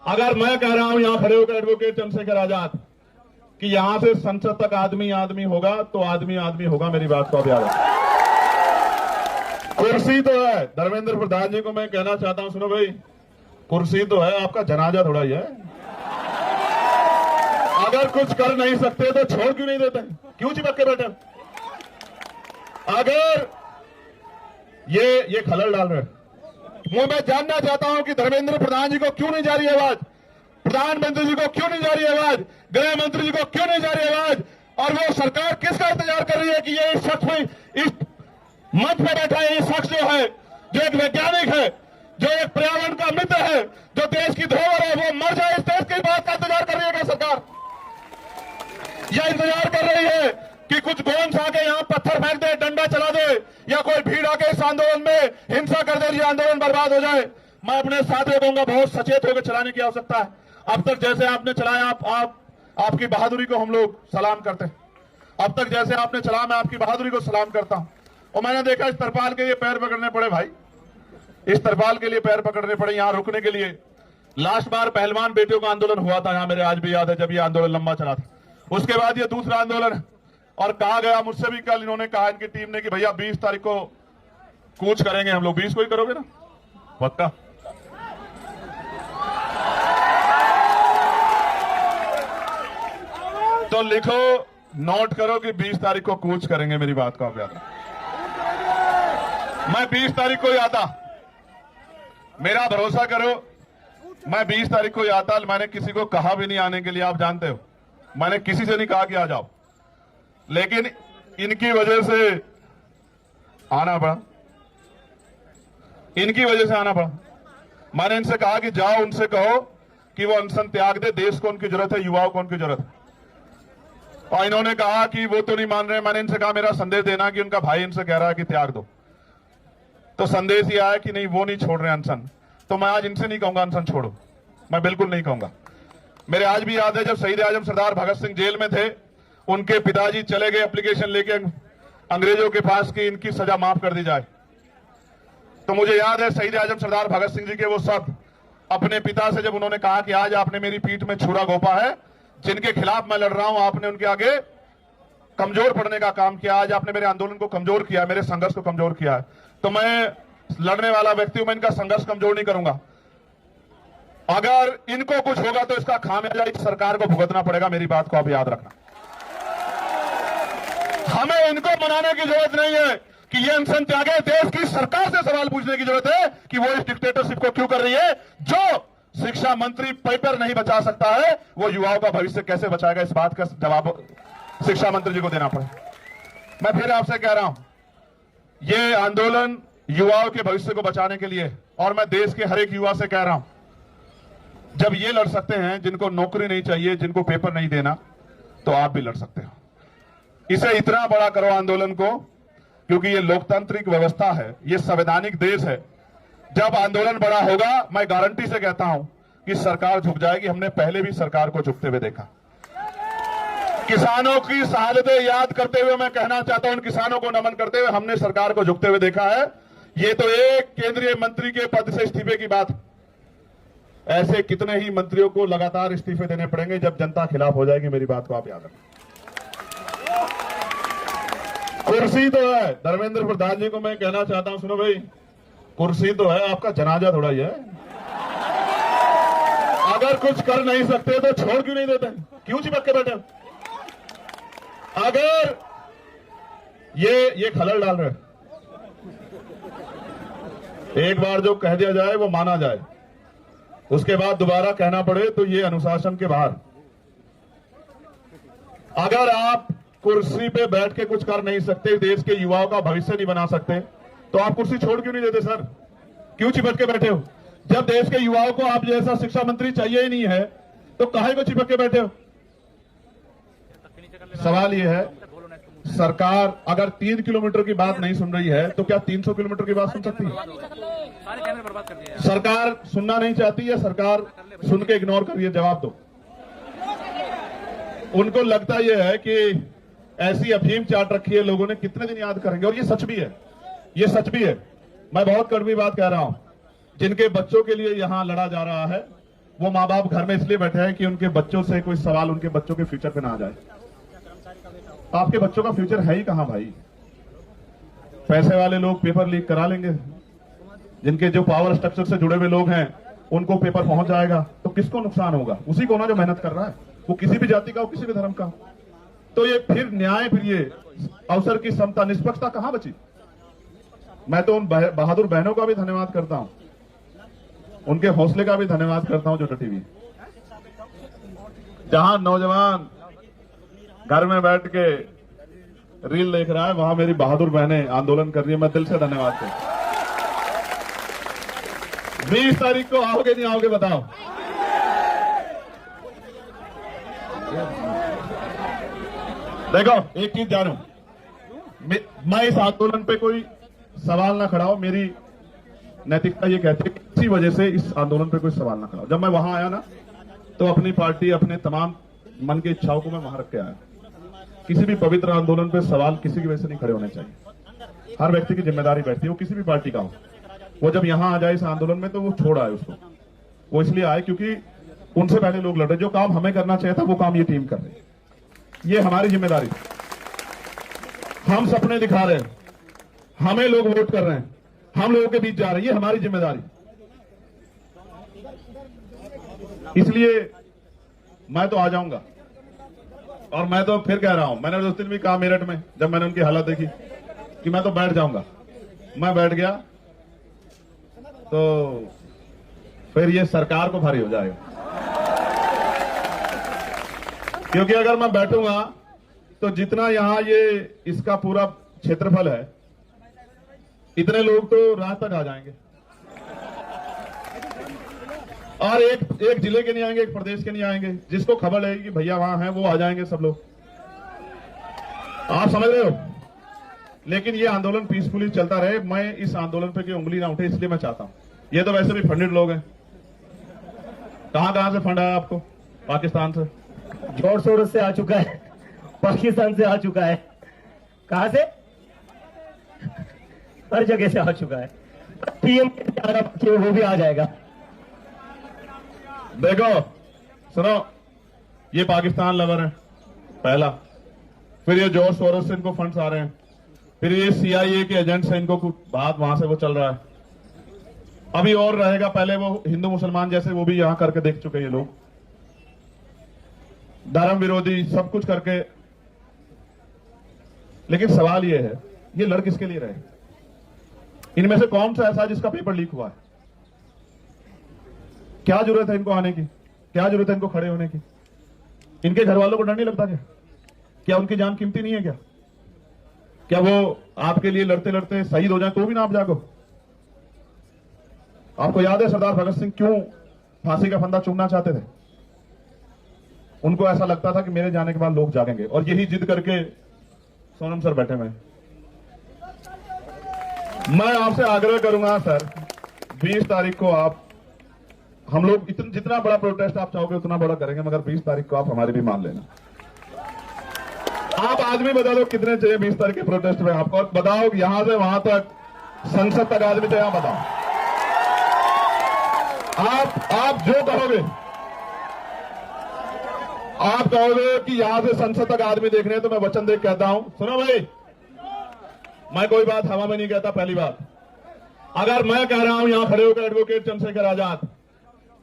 अगर मैं कह रहा हूं यहां खड़े होकर एडवोकेट चंद्रशेखर आजाद कि यहां से संसद तक आदमी आदमी होगा तो आदमी आदमी होगा, मेरी बात को आप याद रखें। कुर्सी तो है, धर्मेंद्र प्रधान जी को मैं कहना चाहता हूं, सुनो भाई, कुर्सी तो है, आपका जनाजा थोड़ा ही है। अगर कुछ कर नहीं सकते तो छोड़ क्यों नहीं देते, क्यों चिपक के बैठे? अगर ये खलल डाल रहे, मैं जानना चाहता हूं कि धर्मेंद्र प्रधान जी को क्यों नहीं जा रही आवाज, प्रधानमंत्री जी को क्यों नहीं जा रही आवाज, गृह मंत्री जी को क्यों नहीं जा रही आवाज, और वो सरकार किसका इंतजार कर रही है कि ये इस शख्स में, इस मंच पर बैठा है, ये शख्स जो है, जो एक वैज्ञानिक है, जो एक पर्यावरण का मित्र है, जो देश की धरोहर है, वो मर जाए, इस देश की बात का इंतजार कर रही है क्या सरकार? यह इंतजार कर रही है कि कुछ गोंस आके यहां पत्थर फेंक दे, डंडा चला दे, या कोई भीड़ आके इस आंदोलन में हिंसा कर दे, ये आंदोलन बर्बाद हो जाए। मैं अपने साथियों कहूंगा, बहुत सचेत होकर चलाने की आवश्यकता है। अब तक जैसे आपने चलाया, आपकी बहादुरी को हम लोग सलाम करते हैं। अब तक जैसे आपने चलाया, मैं आपकी बहादुरी को सलाम करता हूं। और मैंने देखा इस तरपाल के लिए पैर पकड़ने पड़े भाई, इस तरपाल के लिए पैर पकड़ने पड़े यहां रुकने के लिए। लास्ट बार पहलवान बेटियों का आंदोलन हुआ था यहां, मेरे आज भी याद है, जब ये आंदोलन लंबा चला था। उसके बाद ये दूसरा आंदोलन, और कहा गया मुझसे भी कल, इन्होंने कहा इनकी टीम ने कि भैया 20 तारीख को कूच करेंगे हम लोग। 20 को ही करोगे ना पक्का? तो लिखो, नोट करो कि 20 तारीख को कूच करेंगे, मेरी बात को आप याद रखो। मैं 20 तारीख को ही आता, मेरा भरोसा करो, मैं 20 तारीख को ही आता। मैंने किसी को कहा भी नहीं आने के लिए, आप जानते हो, मैंने किसी से नहीं कहा कि आ जाओ, लेकिन इनकी वजह से आना पड़ा, इनकी वजह से आना पड़ा। मैंने इनसे कहा कि जाओ, उनसे कहो कि वो अनशन त्याग दे, देश को उनकी जरूरत है, युवाओं को उनकी जरूरत है। और इन्होंने कहा कि वो तो नहीं मान रहे। मैंने इनसे कहा मेरा संदेश देना कि उनका भाई इनसे कह रहा है कि त्याग दो, तो संदेश ये आया कि नहीं, वो नहीं छोड़ रहे अनशन। तो मैं आज इनसे नहीं कहूंगा अनशन छोड़ो, मैं बिल्कुल नहीं कहूंगा। मेरे आज भी याद है जब शहीद आजम सरदार भगत सिंह जेल में थे, उनके पिताजी चले गए एप्लीकेशन लेके अंग्रेजों के पास कि इनकी सजा माफ कर दी जाए। तो मुझे याद है शहीद आजम सरदार भगत सिंह जी के वो शब्द अपने पिता से, जब उन्होंने कहा कि आज आपने मेरी पीठ में छुरा घोंपा है, जिनके खिलाफ मैं लड़ रहा हूं, आपने उनके आगे कमजोर पड़ने का काम किया, आज आपने मेरे आंदोलन को कमजोर किया, मेरे संघर्ष को कमजोर किया है। तो मैं लड़ने वाला व्यक्ति हूं, मैं इनका संघर्ष कमजोर नहीं करूंगा। अगर इनको कुछ होगा तो इसका खामियाजा इस सरकार को भुगतना पड़ेगा, मेरी बात को आप याद रखना। हमें इनको मनाने की जरूरत नहीं है कि ये अनशन त्यागे, देश की सरकार से सवाल पूछने की जरूरत है कि वो इस डिक्टेटरशिप को क्यों कर रही है। जो शिक्षा मंत्री पेपर नहीं बचा सकता है, वो युवाओं का भविष्य कैसे बचाएगा, इस बात का जवाब शिक्षा मंत्री जी को देना पड़े। मैं फिर आपसे कह रहा हूं, ये आंदोलन युवाओं के भविष्य को बचाने के लिए, और मैं देश के हर एक युवा से कह रहा हूं, जब ये लड़ सकते हैं जिनको नौकरी नहीं चाहिए, जिनको पेपर नहीं देना, तो आप भी लड़ सकते हो। इसे इतना बड़ा करो आंदोलन को, क्योंकि ये लोकतांत्रिक व्यवस्था है, ये संवैधानिक देश है। जब आंदोलन बड़ा होगा, मैं गारंटी से कहता हूं कि सरकार झुक जाएगी। हमने पहले भी सरकार को झुकते हुए देखा। किसानों की शहादतें याद करते हुए मैं कहना चाहता हूं, उन किसानों को नमन करते हुए हमने सरकार को झुकते हुए देखा है। ये तो एक केंद्रीय मंत्री के पद से इस्तीफे की बात, ऐसे कितने ही मंत्रियों को लगातार इस्तीफे देने पड़ेंगे जब जनता खिलाफ हो जाएगी, मेरी बात को आप याद रखें। कुर्सी तो है, धर्मेंद्र प्रधान जी को मैं कहना चाहता हूं, सुनो भाई, कुर्सी तो है, आपका जनाजा थोड़ा ही है। अगर कुछ कर नहीं सकते तो छोड़ क्यों नहीं देते, क्यों चिपक के बैठे? अगर ये खलल डाल रहे, एक बार जो कह दिया जाए वो माना जाए, उसके बाद दोबारा कहना पड़े तो ये अनुशासन के बाहर। अगर आप कुर्सी पे बैठ के कुछ कर नहीं सकते, देश के युवाओं का भविष्य नहीं बना सकते, तो आप कुर्सी छोड़ क्यों नहीं देते सर? क्यों चिपक के बैठे हो? जब देश के युवाओं को आप जैसा शिक्षा मंत्री चाहिए ही नहीं है, तो काहे को चिपक के बैठे हो? सवाल यह है, सरकार अगर 3 किलोमीटर की बात नहीं सुन रही है, तो क्या 300 किलोमीटर की बात सुन सकती है? सरकार सुनना नहीं चाहती है, सरकार सुन के इग्नोर कर रही है। जवाब दो। उनको लगता यह है कि ऐसी अफीम चाट रखी है लोगों ने, कितने दिन याद करेंगे। और ये सच भी है, ये सच भी है। मैं बहुत कड़वी बात कह रहा हूं, जिनके बच्चों के लिए यहां लड़ा जा रहा है, वो माँ बाप घर में इसलिए बैठे हैं कि उनके बच्चों से कोई सवाल उनके बच्चों के फ्यूचर पे ना आ जाए। आपके बच्चों का फ्यूचर है ही कहां भाई? पैसे वाले लोग पेपर लीक करा लेंगे, जिनके जो पावर स्ट्रक्चर से जुड़े हुए लोग हैं उनको पेपर पहुंच जाएगा, तो किसको नुकसान होगा? उसी को ना जो मेहनत कर रहा है, वो किसी भी जाति का हो, किसी भी धर्म का। तो ये फिर न्याय, फिर ये अवसर की समता, निष्पक्षता कहां बची? मैं तो उन बहादुर बहनों का भी धन्यवाद करता हूं, उनके हौसले का भी धन्यवाद करता हूं जो डटी हुई। जहां नौजवान घर में बैठ के रील देख रहा है, वहां मेरी बहादुर बहनें आंदोलन कर रही है। मैं दिल से धन्यवाद करता हूं। 20 तारीख को आओगे नहीं आओगे बताओ? देखो एक चीज जानू, मैं इस आंदोलन पे कोई सवाल ना खड़ा हो, मेरी नैतिकता ये कहती है कि इसी वजह से इस आंदोलन पे कोई सवाल ना खड़ा हो। जब मैं वहां आया ना, तो अपनी पार्टी, अपने तमाम मन की इच्छाओं को मैं वहां रख के आया। किसी भी पवित्र आंदोलन पे सवाल किसी की वजह से नहीं खड़े होने चाहिए। हर व्यक्ति की जिम्मेदारी बैठती है, वो किसी भी पार्टी का हो। वो जब यहां आ जाए इस आंदोलन में, तो वो छोड़ आए उसको। वो इसलिए आए क्योंकि उनसे पहले लोग लड़ रहे। जो काम हमें करना चाहिए था वो काम ये टीम कर रही है। ये हमारी जिम्मेदारी, हम सपने दिखा रहे हैं, हमें लोग वोट कर रहे हैं, हम लोगों के बीच जा रहे हैं, ये हमारी जिम्मेदारी। इसलिए मैं तो आ जाऊंगा, और मैं तो फिर कह रहा हूं, मैंने उस दिन भी कहा मेरठ में, जब मैंने उनकी हालत देखी, कि मैं तो बैठ जाऊंगा। मैं बैठ गया तो फिर ये सरकार को भारी हो जाएगा, क्योंकि अगर मैं बैठूंगा तो जितना यहां ये इसका पूरा क्षेत्रफल है, इतने लोग तो रात तक आ जाएंगे, और एक जिले के नहीं आएंगे, एक प्रदेश के नहीं आएंगे। जिसको खबर लगेगी कि भैया वहां हैं, वो आ जाएंगे सब लोग। आप समझ रहे हो? लेकिन ये आंदोलन पीसफुली चलता रहे। मैं इस आंदोलन पे कोई उंगली ना उठे, इसलिए मैं चाहता हूं। ये तो वैसे भी फंडेड लोग हैं। कहां से फंड आया आपको? पाकिस्तान से, जोर शोर से आ चुका है, पाकिस्तान से आ चुका है, कहां से? हर जगह से आ चुका है। पीएम वो भी आ जाएगा। देखो सुनो, ये पाकिस्तान लवर है पहला, फिर ये जॉर्ज सोरोस से इनको फंड्स आ रहे हैं, फिर ये CIA के एजेंट से इनको कुछ बात वहां से वो चल रहा है। अभी और रहेगा, पहले वो हिंदू मुसलमान जैसे वो भी यहां करके देख चुके हैं ये लोग, धर्म विरोधी सब कुछ करके। लेकिन सवाल ये है, ये लड़ किसके लिए रहे? इनमें से कौन सा ऐसा है जिसका पेपर लीक हुआ है? क्या जरूरत है इनको आने की? क्या जरूरत है इनको खड़े होने की? इनके घर वालों को डर नहीं लगता क्या? क्या उनकी जान कीमती नहीं है क्या? क्या वो आपके लिए लड़ते लड़ते शहीद हो जाए तो भी ना आप जागो? आपको याद है सरदार भगत सिंह क्यों फांसी का फंदा चूमना चाहते थे? उनको ऐसा लगता था कि मेरे जाने के बाद लोग जागेंगे, और यही जिद करके सोनम सर बैठे हुए। मैं आपसे आग्रह करूंगा सर, 20 तारीख को आप, हम लोग जितना बड़ा प्रोटेस्ट आप चाहोगे उतना बड़ा करेंगे, मगर 20 तारीख को आप हमारी भी मान लेना। आप आदमी बता दो कितने चाहिए 20 तारीख के प्रोटेस्ट में आपको, और बताओ यहां से वहां तक, संसद तक आदमी चाहिए, आप बताओ। आप जो कहोगे, आप कहोगे कि यहां से संसद तक आदमी देख रहे हैं, तो मैं वचन देख कहता हूं, सुनो भाई, मैं कोई बात हवा में नहीं कहता। पहली बात, अगर मैं कह रहा हूं यहां खड़े होकर एडवोकेट चंद्रशेखर आजाद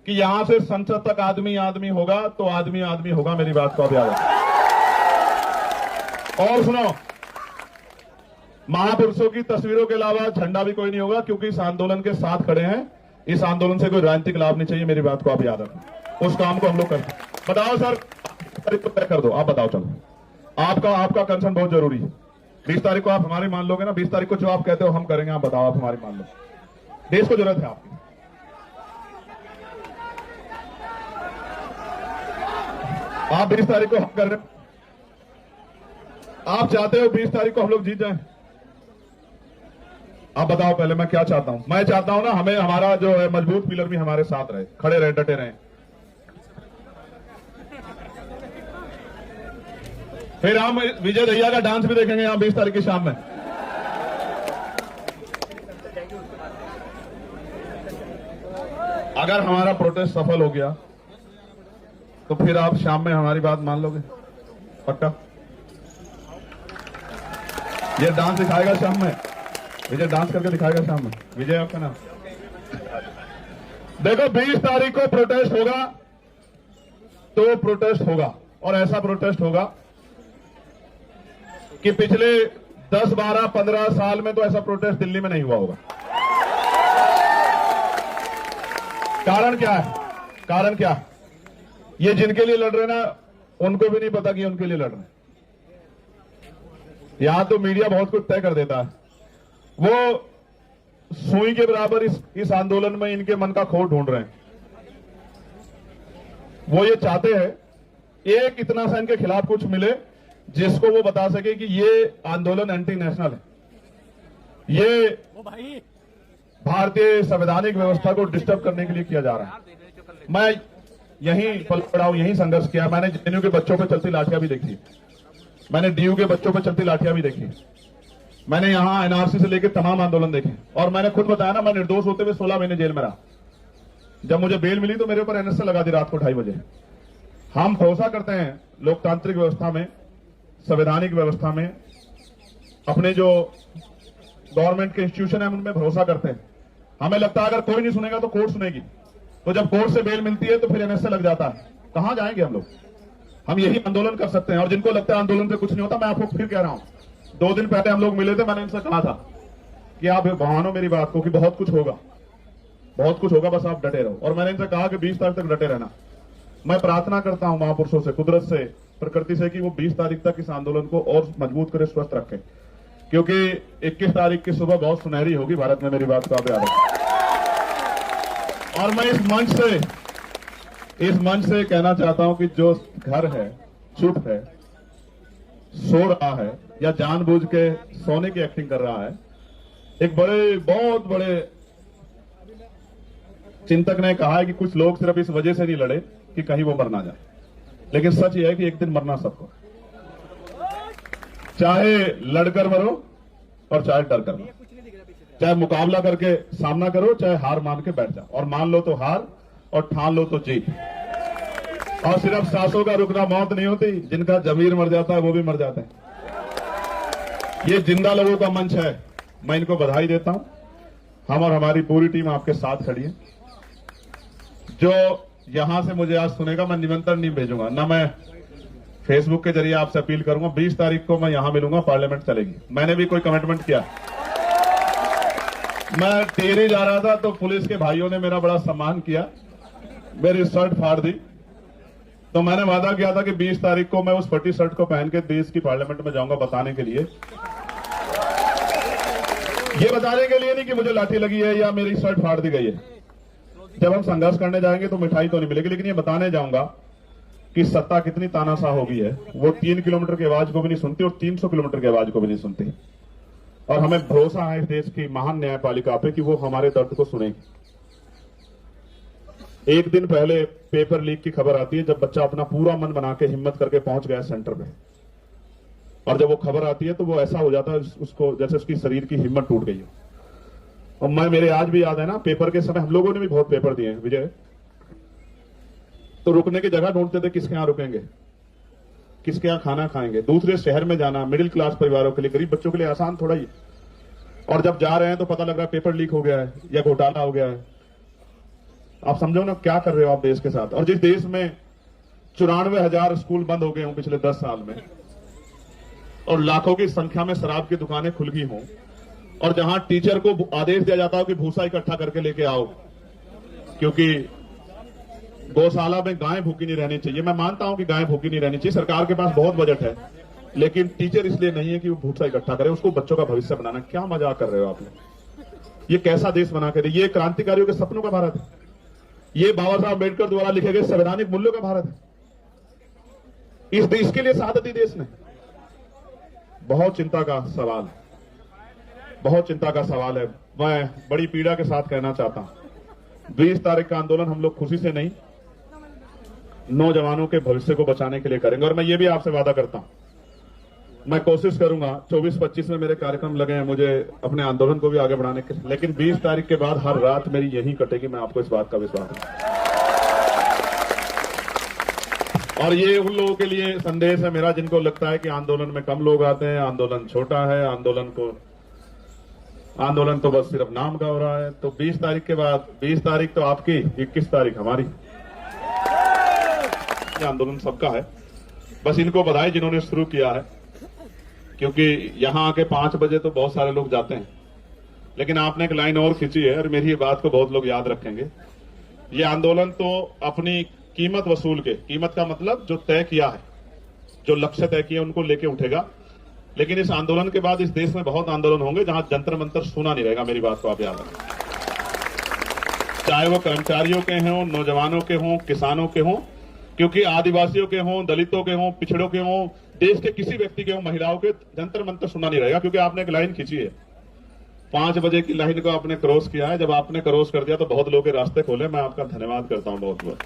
कि यहां से संसद तक आदमी आदमी होगा, तो आदमी आदमी होगा। मेरी बात को अब याद रखो। और सुनो, महापुरुषों की तस्वीरों के अलावा झंडा भी कोई नहीं होगा, क्योंकि इस आंदोलन के साथ खड़े हैं। इस आंदोलन से कोई राजनीतिक लाभ नहीं चाहिए। मेरी बात को आप याद रखो। उस काम को हम लोग करते हैं। बताओ सर, तारीख को तय कर दो। आप बताओ, चलो आपका कंसर्न बहुत जरूरी है। 20 तारीख को आप हमारी मान लोगे ना? 20 तारीख को जो आप कहते हो हम करेंगे। आप बताओ, आप हमारी मान लो। देश को जरूरत है आपकी। आप 20 तारीख को हम कर रहे, आप चाहते हो 20 तारीख को हम लोग जीत जाएं? आप बताओ पहले, मैं क्या चाहता हूं? मैं चाहता हूं ना, हमें हमारा जो है मजबूत पिलर भी हमारे साथ रहे, खड़े रहे, डटे रहे। फिर हम विजय दहिया का डांस भी देखेंगे यहां 20 तारीख की शाम में। अगर हमारा प्रोटेस्ट सफल हो गया तो फिर आप शाम में हमारी बात मान लोगे? पक्का? ये डांस दिखाएगा शाम में, विजय डांस करके दिखाएगा शाम में। विजय आपका नाम? देखो 20 तारीख को प्रोटेस्ट होगा तो प्रोटेस्ट होगा, और ऐसा प्रोटेस्ट होगा कि पिछले 10, 12, 15 साल में तो ऐसा प्रोटेस्ट दिल्ली में नहीं हुआ होगा। कारण क्या है? कारण क्या? ये जिनके लिए लड़ रहे ना, उनको भी नहीं पता कि उनके लिए लड़ रहे हैं। यहां तो मीडिया बहुत कुछ तय कर देता है। वो सुई के बराबर इस आंदोलन में इनके मन का खोट ढूंढ रहे हैं। वो ये चाहते हैं एक इतना सा इनके खिलाफ कुछ मिले जिसको वो बता सके कि ये आंदोलन एंटी नेशनल है, ये भारतीय संवैधानिक व्यवस्था को डिस्टर्ब करने के लिए किया जा रहा है। मैं यहीं पल पड़ा हूं, यहीं संघर्ष किया। मैंने जेएनयू के बच्चों पर चलती लाठियां भी देखी, मैंने डीयू के बच्चों पर चलती लाठियां भी देखी, मैंने यहां एनआरसी से लेकर तमाम आंदोलन देखे, और मैंने खुद बताया ना, मैं निर्दोष होते हुए 16 महीने जेल में रहा। जब मुझे बेल मिली तो मेरे ऊपर एनएसए लगा दी रात को 2:30 बजे। हम भरोसा करते हैं लोकतांत्रिक व्यवस्था में, संवैधानिक व्यवस्था में, अपने जो गवर्नमेंट के इंस्टीट्यूशन है उनमें भरोसा करते हैं। हमें लगता है अगर कोई नहीं सुनेगा तो कोर्ट सुनेगी, तो जब कोर्ट से बेल मिलती है तो फिर एनएसए लग जाता है। कहां जाएंगे हम लोग? हम यही आंदोलन कर सकते हैं। और जिनको लगता है आंदोलन से कुछ नहीं होता, मैं आपको फिर कह रहा हूं, 2 दिन पहले हम लोग मिले थे, मैंने इनसे कहा था कि आप मानो मेरी बात को कि बहुत कुछ होगा, बहुत कुछ होगा, बस आप डटे रहो। और मैंने इनसे कहा कि 20 तारीख तक डटे रहना। मैं प्रार्थना करता हूं महापुरुषों से, कुदरत से, प्रकृति से कि वो 20 तारीख तक इस आंदोलन को और मजबूत करे, स्वस्थ रखे, क्योंकि 21 तारीख की सुबह बहुत सुनहरी होगी भारत में। मेरी बात को आप याद रखें। और मैं इस मंच से कहना चाहता हूं कि जो घर है, चुप है, सो रहा है, या जानबूझ के सोने की एक्टिंग कर रहा है, एक बहुत बड़े चिंतक ने कहा है कि कुछ लोग सिर्फ इस वजह से नहीं लड़े कि कहीं वो मर ना जाए, लेकिन सच यह है कि एक दिन मरना सबको, चाहे लड़कर मरो और चाहे डर कर मरो, चाहे मुकाबला करके सामना करो, चाहे हार मान के बैठ जाओ, और मान लो तो हार और ठान लो तो जीत। और सिर्फ सांसों का रुकना मौत नहीं होती, जिनका जमीर मर जाता है वो भी मर जाते हैं। ये जिंदा लोगों का मंच है, मैं इनको बधाई देता हूं। हम और हमारी पूरी टीम आपके साथ खड़ी है। जो यहां से मुझे आज सुनेगा, मैं निमंत्रण नहीं भेजूंगा, ना मैं फेसबुक के जरिए आपसे अपील करूंगा। 20 तारीख को मैं यहां मिलूंगा, पार्लियामेंट चलेगी। मैंने भी कोई कमिटमेंट किया। मैं टेहरी जा रहा था तो पुलिस के भाइयों ने मेरा बड़ा सम्मान किया, मेरी शर्ट फाड़ दी, तो मैंने वादा किया था कि 20 तारीख को मैं उस फटी शर्ट को पहन के देश की पार्लियामेंट में जाऊंगा, बताने के लिए, ये बताने के लिए नहीं कि मुझे लाठी लगी है या मेरी शर्ट फाड़ दी गई है। जब हम संघर्ष करने जाएंगे तो मिठाई तो नहीं मिलेगी, लेकिन ये बताने जाऊंगा कि सत्ता कितनी तानाशाह हो गई है। वो 3 किलोमीटर की आवाज को भी नहीं सुनती और 300 किलोमीटर की आवाज को भी नहीं सुनती। और हमें भरोसा है इस देश की महान न्यायपालिका पे कि वो हमारे दर्द को सुनेगी। एक दिन पहले पेपर लीक की खबर आती है, जब बच्चा अपना पूरा मन बना के हिम्मत करके पहुंच गया सेंटर पे, और जब वो खबर आती है तो वो ऐसा हो जाता है उसको जैसे उसकी शरीर की हिम्मत टूट गई हो। और मेरे आज भी याद है ना, पेपर के समय हम लोगों ने भी बहुत पेपर दिए हैं विजय, तो रुकने की जगह ढूंढते थे, किसके यहां रुकेंगे, किसके यहां खाना खाएंगे। दूसरे शहर में जाना मिडिल क्लास परिवारों के लिए, गरीब बच्चों के लिए आसान थोड़ा ही। और जब जा रहे हैं तो पता लग रहा है पेपर लीक हो गया है या घोटाला हो गया है। आप समझो ना क्या कर रहे हो आप देश के साथ। और जिस देश में 94,000 स्कूल बंद हो गए हों पिछले 10 साल में, और लाखों की संख्या में शराब की दुकानें खुल गई हों, और जहां टीचर को आदेश दिया जाता हो कि भूसा इकट्ठा करके लेके आओ, क्योंकि गौशाला में गाय भूखी नहीं रहनी चाहिए। मैं मानता हूं कि गाय भूखी नहीं रहनी चाहिए, सरकार के पास बहुत बजट है, लेकिन टीचर इसलिए नहीं है कि वो भूसा इकट्ठा करे, उसको बच्चों का भविष्य बनाना। क्या मजाक कर रहे हो आप लोग? ये कैसा देश बना कर? ये क्रांतिकारियों के सपनों का भारत है, ये बाबा साहब अम्बेडकर द्वारा लिखे गए संवैधानिक मूल्यों का भारत है। इस देश के लिए शहादत दी देश ने। बहुत चिंता का सवाल, बहुत चिंता का सवाल है। मैं बड़ी पीड़ा के साथ कहना चाहता हूं, 20 तारीख का आंदोलन हम लोग खुशी से नहीं, नौजवानों के भविष्य को बचाने के लिए करेंगे। और मैं ये भी आपसे वादा करता हूं मैं कोशिश करूंगा 24-25 में मेरे कार्यक्रम लगे हैं मुझे अपने आंदोलन को भी आगे बढ़ाने के, लेकिन 20 तारीख के बाद हर रात मेरी यही कटेगी, मैं आपको इस बात का विश्वास है। और ये उन लोगों के लिए संदेश है मेरा जिनको लगता है कि आंदोलन में कम लोग आते हैं, आंदोलन छोटा है, आंदोलन तो बस सिर्फ नाम का हो रहा है। तो 20 तारीख के बाद, 20 तारीख तो आपकी, 21 तारीख हमारी, ये आंदोलन सबका है। बस इनको बधाई जिन्होंने शुरू किया है, क्योंकि यहां आके 5 बजे तो बहुत सारे लोग जाते हैं, लेकिन आपने एक लाइन और खींची है और मेरी ये बात को बहुत लोग याद रखेंगे। ये आंदोलन तो अपनी कीमत वसूल के, कीमत का मतलब जो तय किया है, जो लक्ष्य तय किया उनको लेके उठेगा। लेकिन इस आंदोलन के बाद इस देश में बहुत आंदोलन होंगे जहां जंतर मंतर सुना नहीं रहेगा, मेरी बात को आप याद रखें। चाहे वो कर्मचारियों के हों, नौजवानों के हों, किसानों के हों, क्योंकि आदिवासियों के हों, दलितों के हों, पिछड़ों के हों, देश के किसी व्यक्ति के हों, महिलाओं के, जंतर मंतर सुना नहीं रहेगा। क्योंकि आपने एक लाइन खींची है, 5 बजे की लाइन को आपने क्रॉस किया है। जब आपने क्रॉस कर दिया तो बहुत लोगों के रास्ते खोले, मैं आपका धन्यवाद करता हूं बहुत बहुत।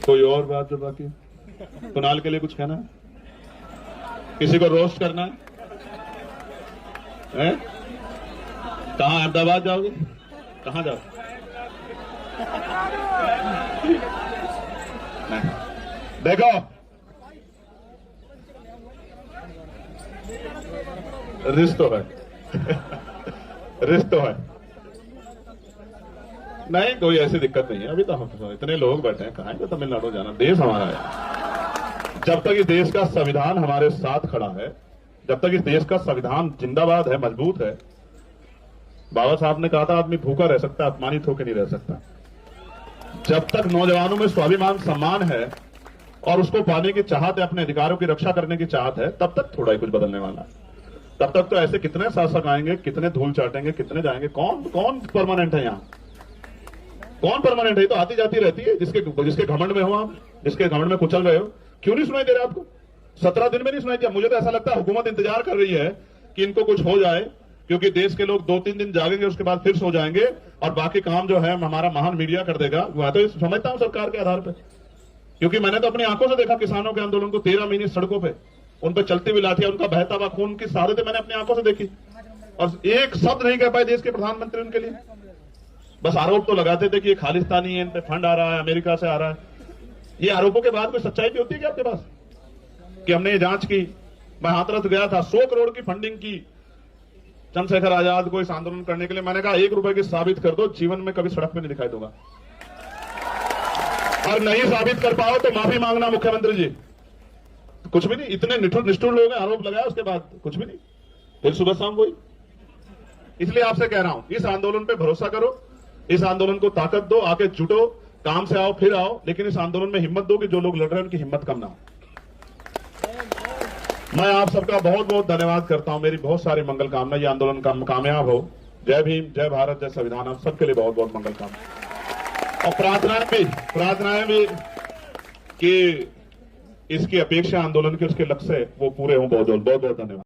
कोई और बात जो बाकी कुणाल के लिए कुछ कहना है? किसी को रोस्ट करना है? कहां अहमदाबाद जाओगे? कहां जाओ? नहीं। देखो रिश्त तो है रिश्त तो है, नहीं कोई ऐसी दिक्कत नहीं है। अभी तो हम इतने लोग बैठे हैं, कहां को तमिलनाडु जाना, देश हमारा है। जब तक इस देश का संविधान हमारे साथ खड़ा है, जब तक इस देश का संविधान जिंदाबाद है, मजबूत है। बाबा साहब ने कहा था आदमी भूखा रह सकता है, अपमानित होकर नहीं रह सकता। जब तक नौजवानों में स्वाभिमान, सम्मान है और उसको पाने की चाहत है, अपने अधिकारों की रक्षा करने की चाहत है, तब तक थोड़ा ही कुछ बदलने वाला है। तब तक तो ऐसे कितने शासक आएंगे, कितने धूल चाटेंगे, कितने जाएंगे, कौन परमानेंट है यहाँ? कौन परमानेंट है? तो आती जाती रहती है। जिसके घमंड में हो आप, जिसके घमंड में कुचल रहे हो, क्यों नहीं सुनाई दे रहा आपको? 17 दिन में नहीं सुनाई दिया। मुझे तो ऐसा लगता है हुकूमत इंतजार कर रही है कि इनको कुछ हो जाए, क्योंकि देश के लोग 2-3 दिन जागेंगे, उसके बाद फिर सो जाएंगे और बाकी काम जो है हमारा महान मीडिया कर देगा। मैं तो समझता हूं सरकार के आधार पर, क्योंकि मैंने तो अपनी आंखों से देखा किसानों के आंदोलन को, 13 महीने सड़कों पर, उन पर चलती हुई लाठियां, उनका बहता हुआ खून की शहादतें मैंने अपनी आंखों से देखी, और एक शब्द नहीं कह पाए देश के प्रधानमंत्री उनके लिए। बस आरोप तो लगाते थे कि ये खालिस्तानी है, इन पे फंड आ रहा है, अमेरिका से आ रहा है। ये आरोपों के बाद कोई सच्चाई भी होती है क्या आपके पास कि हमने ये जांच की? मैं हाथरस गया था, 100 करोड़ की फंडिंग की चंद्रशेखर आजाद को इस आंदोलन करने के लिए। मैंने कहा 1 रुपए की साबित कर दो, जीवन में कभी सड़क में नहीं दिखाई दूंगा। और नहीं साबित कर पाओ तो माफी मांगना मुख्यमंत्री जी। कुछ भी नहीं, इतने निष्ठुर लोग हैं, आरोप लगाया उसके बाद कुछ भी नहीं, फिर सुबह शाम वही। इसलिए आपसे कह रहा हूं, इस आंदोलन पे भरोसा करो, इस आंदोलन को ताकत दो, आके जुटो, काम से आओ फिर आओ, लेकिन इस आंदोलन में हिम्मत दो कि जो लोग लड़ रहे हैं उनकी हिम्मत कम ना हो। मैं आप सबका बहुत बहुत धन्यवाद करता हूं, मेरी बहुत सारी मंगल कामना, ये आंदोलन कामयाब हो। जय भीम, जय भारत, जय संविधान, आप सबके लिए बहुत बहुत मंगल कामना। और प्रार्थनाएं भी कि इसकी अपेक्षा आंदोलन के उसके लक्ष्य वो पूरे हों। बहुत बहुत धन्यवाद।